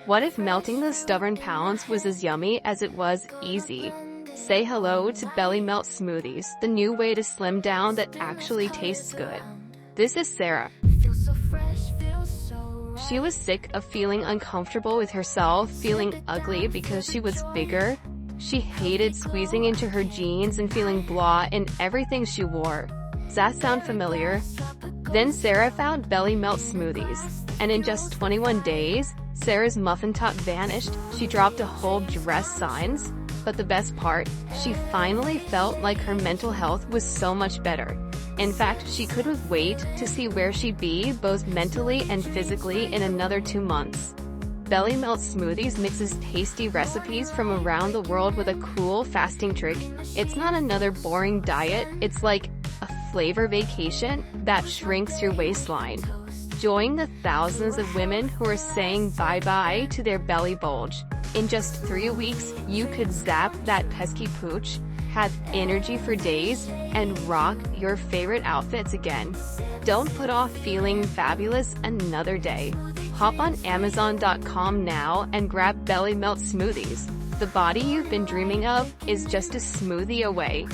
What if melting the stubborn pounds was as yummy as it was easy? Say hello to Belly Melt Smoothies, the new way to slim down that actually tastes good. This is Sarah. She was sick of feeling uncomfortable with herself, feeling ugly because she was bigger. She hated squeezing into her jeans and feeling blah in everything she wore. Does that sound familiar? Then Sarah found Belly Melt Smoothies, and in just 21 days, Sarah's muffin top vanished. She dropped a whole dress size, but the best part, she finally felt like her mental health was so much better. In fact, she couldn't wait to see where she'd be both mentally and physically in another 2 months. Belly Melt Smoothies mixes tasty recipes from around the world with a cool fasting trick. It's not another boring diet, it's like a flavor vacation that shrinks your waistline. Join the thousands of women who are saying bye-bye to their belly bulge. In just 3 weeks, you could zap that pesky pooch, have energy for days, and rock your favorite outfits again. Don't put off feeling fabulous another day. Hop on Amazon.com now and grab Belly Melt Smoothies. The body you've been dreaming of is just a smoothie away.